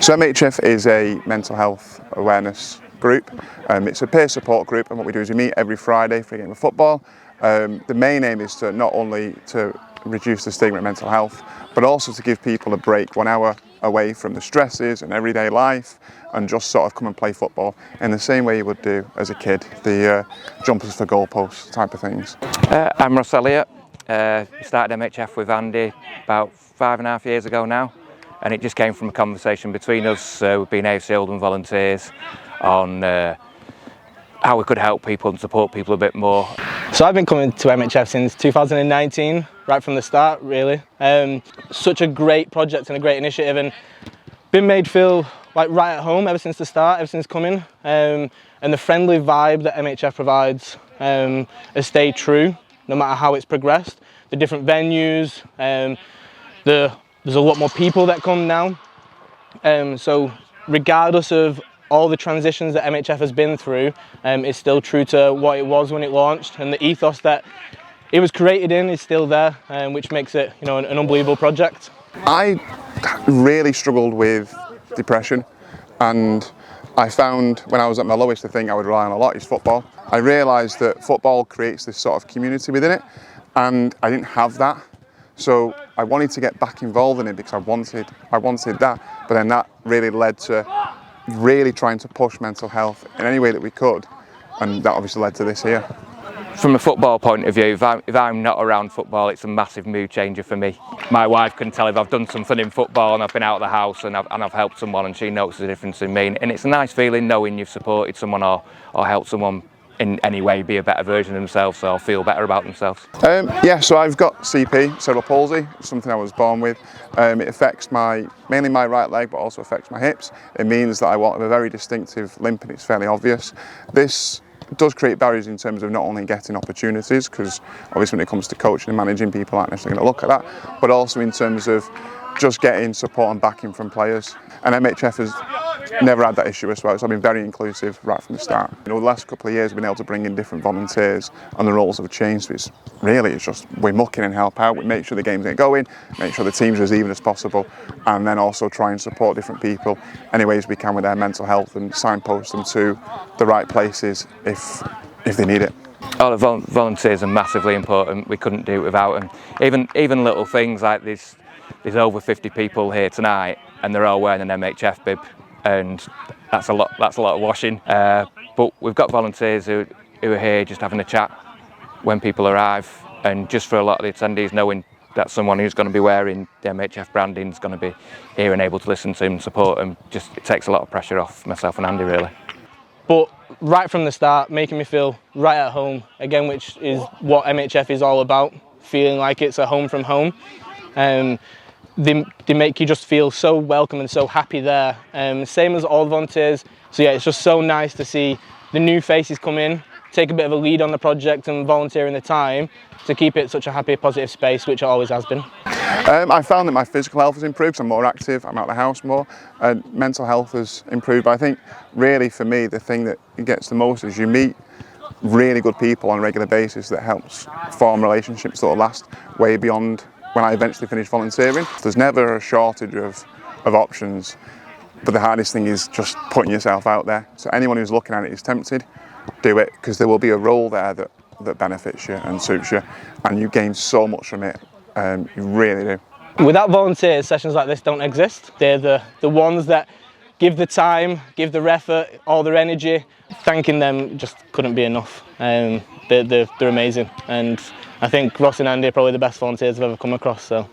So MHF is a mental health awareness group. It's a peer support group, and what we do is we meet every Friday for a game of football. The main aim is to not only to reduce the stigma of mental health, but also to give people a break, 1 hour away from the stresses and everyday life, and just sort of come and play football in the same way you would do as a kid, the jumpers for goalposts type of things. I'm Ross Elliott. Started MHF with Andy about 5.5 years ago now, and it just came from a conversation between us. We've been AFC Oldham volunteers on how we could help people and support people a bit more. So I've been coming to MHF since 2019, right from the start really. Such a great project and a great initiative, and been made feel like right at home ever since the start, ever since coming. And the friendly vibe that MHF provides has stayed true no matter how it's progressed. The different venues, there's a lot more people that come now. So regardless of all the transitions that MHF has been through, it's still true to what it was when it launched, and the ethos that it was created in is still there, which makes it, an unbelievable project. I really struggled with depression, and I found when I was at my lowest, the thing I would rely on a lot is football. I realised that football creates this sort of community within it, and I didn't have that. So I wanted to get back involved in it because I wanted that, but then that really led to really trying to push mental health in any way that we could, and that obviously led to this here. From a football point of view, if I'm not around football, it's a massive mood changer for me. My wife can tell if I've done something in football and I've been out of the house and I've helped someone, and she notices the difference in me. And it's a nice feeling knowing you've supported someone or helped someone in any way be a better version of themselves or feel better about themselves. Yeah, so I've got CP, cerebral palsy, something I was born with. It affects mainly my right leg, but also affects my hips. It means that I have a very distinctive limp, and it's fairly obvious. This does create barriers in terms of not only getting opportunities, because obviously when it comes to coaching and managing, people aren't necessarily going to look at that, but also in terms of just getting support and backing from players. And MHF has never had that issue as well. It's been very inclusive right from the start. The last couple of years we've been able to bring in different volunteers, and the roles have changed. It's just we muck in and help out. We make sure the games get going, make sure the teams are as even as possible, and then also try and support different people any ways we can with their mental health and signpost them to the right places if they need it. All the volunteers are massively important. We couldn't do it without them. Even little things like there's over 50 people here tonight, and they're all wearing an MHF bib, and that's a lot of washing. But we've got volunteers who are here just having a chat when people arrive, and just for a lot of the attendees, knowing that someone who's going to be wearing the MHF branding is going to be here and able to listen to them and support them, it takes a lot of pressure off myself and Andy really. But right from the start, making me feel right at home again, which is what MHF is all about, feeling like it's a home from home. They make you just feel so welcome and so happy there. Same as all the volunteers. So yeah, it's just so nice to see the new faces come in, take a bit of a lead on the project and volunteer in the time to keep it such a happy, positive space, which it always has been. I found that my physical health has improved. I'm more active, I'm out of the house more, and mental health has improved. But I think really for me, the thing that gets the most is you meet really good people on a regular basis that helps form relationships that will last way beyond when I eventually finish volunteering. There's never a shortage of options, but the hardest thing is just putting yourself out there. So anyone who's looking at it is tempted, do it, because there will be a role there that benefits you and suits you, and you gain so much from it. You really do. Without volunteers, sessions like this don't exist. They're the ones that give the time, give their effort, all their energy. Thanking them just couldn't be enough. They're amazing, and I think Ross and Andy are probably the best volunteers I've ever come across. So.